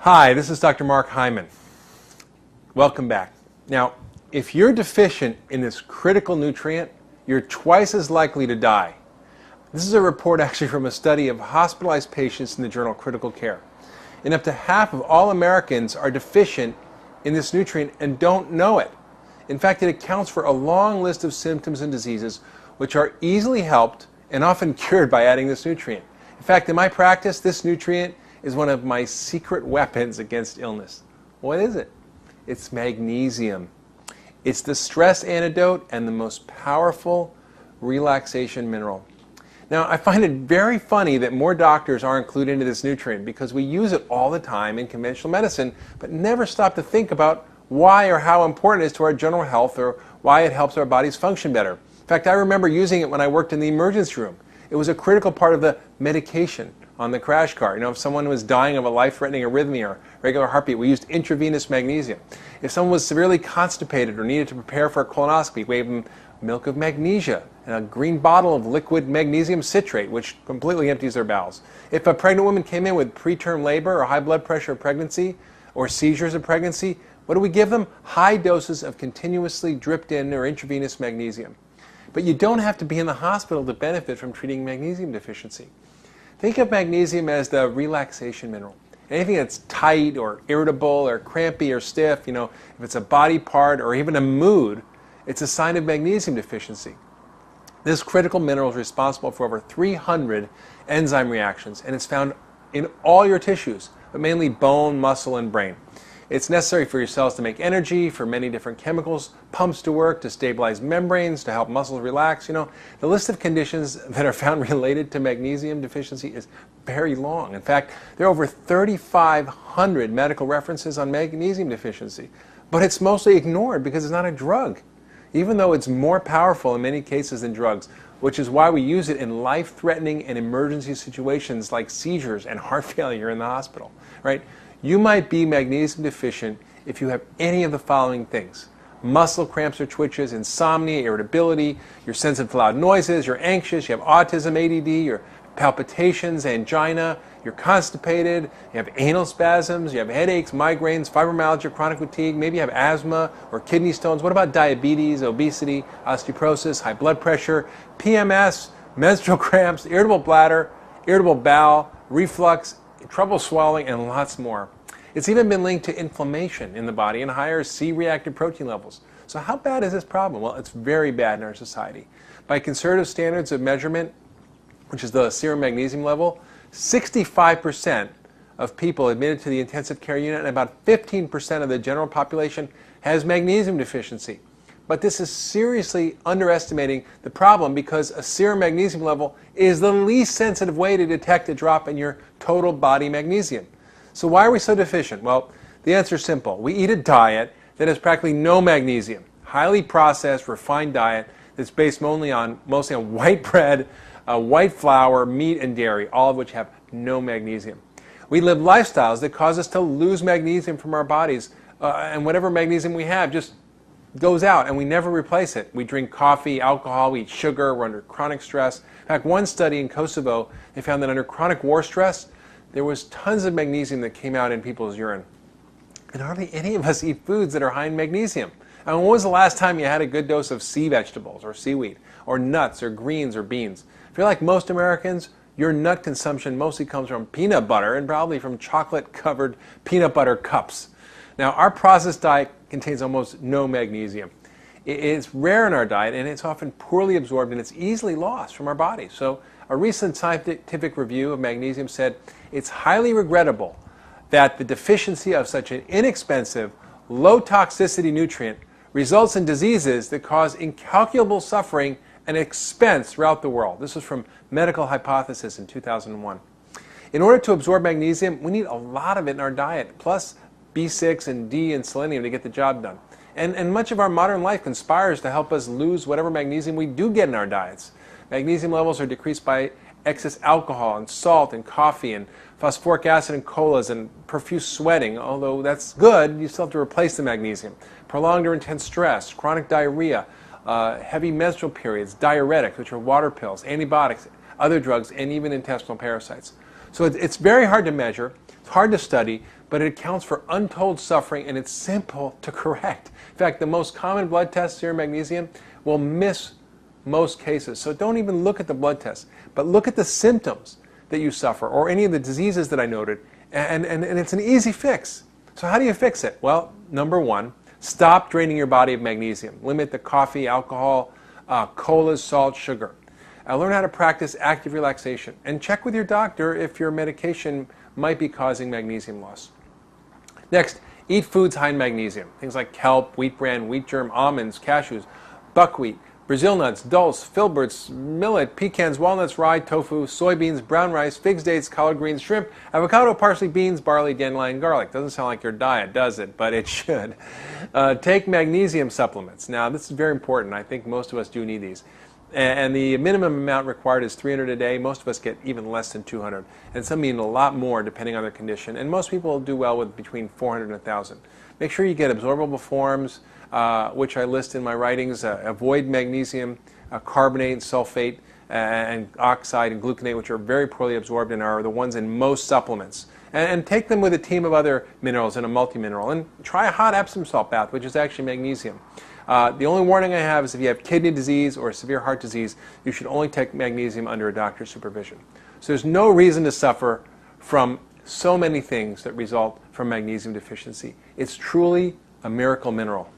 Hi, this is Dr. Mark Hyman. Welcome back. Now, if you're deficient in this critical nutrient, you're twice as likely to die. This is a report actually from a study of hospitalized patients in the journal Critical Care. And up to half of all Americans are deficient in this nutrient and don't know it. In fact, it accounts for a long list of symptoms and diseases which are easily helped and often cured by adding this nutrient. In fact, in my practice, this nutrient is one of my secret weapons against illness. What is it? It's magnesium. It's the stress antidote and the most powerful relaxation mineral. Now, I find it very funny that more doctors are included into this nutrient because we use it all the time in conventional medicine, but never stop to think about why or how important it is to our general health or why it helps our bodies function better. In fact, I remember using it when I worked in the emergency room. It was a critical part of the medication on the crash cart. You know, if someone was dying of a life-threatening arrhythmia or regular heartbeat, we used intravenous magnesium. If someone was severely constipated or needed to prepare for a colonoscopy, we gave them milk of magnesia and a green bottle of liquid magnesium citrate, which completely empties their bowels. If a pregnant woman came in with preterm labor or high blood pressure of pregnancy or seizures of pregnancy, what do we give them? High doses of continuously dripped in or intravenous magnesium. But you don't have to be in the hospital to benefit from treating magnesium deficiency. Think of magnesium as the relaxation mineral. Anything that's tight or irritable or crampy or stiff, you know, if it's a body part or even a mood, it's a sign of magnesium deficiency. This critical mineral is responsible for over 300 enzyme reactions, and it's found in all your tissues, but mainly bone, muscle, and brain. It's necessary for your cells to make energy, for many different chemicals, pumps to work, to stabilize membranes, to help muscles relax. You know, the list of conditions that are found related to magnesium deficiency is very long. In fact, there are over 3,500 medical references on magnesium deficiency, but it's mostly ignored because it's not a drug, even though it's more powerful in many cases than drugs, which is why we use it in life-threatening and emergency situations like seizures and heart failure in the hospital, right? You might be magnesium deficient if you have any of the following things: muscle cramps or twitches, insomnia, irritability, you're sensitive to loud noises, you're anxious, you have autism, ADD, your palpitations, angina, you're constipated, you have anal spasms, you have headaches, migraines, fibromyalgia, chronic fatigue, maybe you have asthma or kidney stones. What about diabetes, obesity, osteoporosis, high blood pressure, PMS, menstrual cramps, irritable bladder, irritable bowel, reflux, trouble swallowing, and lots more. It's even been linked to inflammation in the body and higher C-reactive protein levels. So how bad is this problem? Well, it's very bad in our society. By conservative standards of measurement, which is the serum magnesium level, 65% of people admitted to the intensive care unit and about 15% of the general population has magnesium deficiency. But this is seriously underestimating the problem because a serum magnesium level is the least sensitive way to detect a drop in your total body magnesium. So why are we so deficient? Well, the answer is simple. We eat a diet that has practically no magnesium, highly processed, refined diet that's based mostly on white bread, white flour, meat, and dairy, all of which have no magnesium. We live lifestyles that cause us to lose magnesium from our bodies, and whatever magnesium we have just goes out and we never replace it. We drink coffee, alcohol, we eat sugar, we're under chronic stress. In fact, one study in Kosovo, they found that under chronic war stress, there was tons of magnesium that came out in people's urine. And hardly any of us eat foods that are high in magnesium. I mean, when was the last time you had a good dose of sea vegetables or seaweed or nuts or greens or beans? I feel like most Americans, your nut consumption mostly comes from peanut butter and probably from chocolate-covered peanut butter cups. Now, our processed diet contains almost no magnesium. It's rare in our diet, and it's often poorly absorbed, and it's easily lost from our body. So a recent scientific review of magnesium said it's highly regrettable that the deficiency of such an inexpensive, low-toxicity nutrient results in diseases that cause incalculable suffering and expense throughout the world. This was from Medical Hypothesis in 2001. In order to absorb magnesium, we need a lot of it in our diet, plus B6 and D and selenium to get the job done. And much of our modern life conspires to help us lose whatever magnesium we do get in our diets. Magnesium levels are decreased by excess alcohol and salt and coffee and phosphoric acid in colas and profuse sweating. Although that's good, you still have to replace the magnesium. Prolonged or intense stress, chronic diarrhea, heavy menstrual periods, diuretics, which are water pills, antibiotics, other drugs, and even intestinal parasites. So it's very hard to measure, it's hard to study, but it accounts for untold suffering, and it's simple to correct. In fact, the most common blood test, serum magnesium, will miss most cases. So don't even look at the blood test, but look at the symptoms that you suffer or any of the diseases that I noted, and it's an easy fix. So how do you fix it? Well, number one, stop draining your body of magnesium. Limit the coffee, alcohol, colas, salt, sugar. Learn how to practice active relaxation, and check with your doctor if your medication might be causing magnesium loss. Next, eat foods high in magnesium. Things like kelp, wheat bran, wheat germ, almonds, cashews, buckwheat, Brazil nuts, dulse, filberts, millet, pecans, walnuts, rye, tofu, soybeans, brown rice, figs, dates, collard greens, shrimp, avocado, parsley, beans, barley, dandelion, garlic. Doesn't sound like your diet, does it? But it should. Take magnesium supplements. Now, this is very important. I think most of us do need these. And the minimum amount required is 300 a day. Most of us get even less than 200. And some need a lot more depending on their condition. And most people do well with between 400 and 1,000. Make sure you get absorbable forms, which I list in my writings. Avoid magnesium, carbonate, sulfate, and oxide and gluconate, which are very poorly absorbed and are the ones in most supplements. And take them with a team of other minerals in a multi-mineral. And try a hot Epsom salt bath, which is actually magnesium. The only warning I have is if you have kidney disease or severe heart disease, you should only take magnesium under a doctor's supervision. So there's no reason to suffer from so many things that result from magnesium deficiency. It's truly a miracle mineral.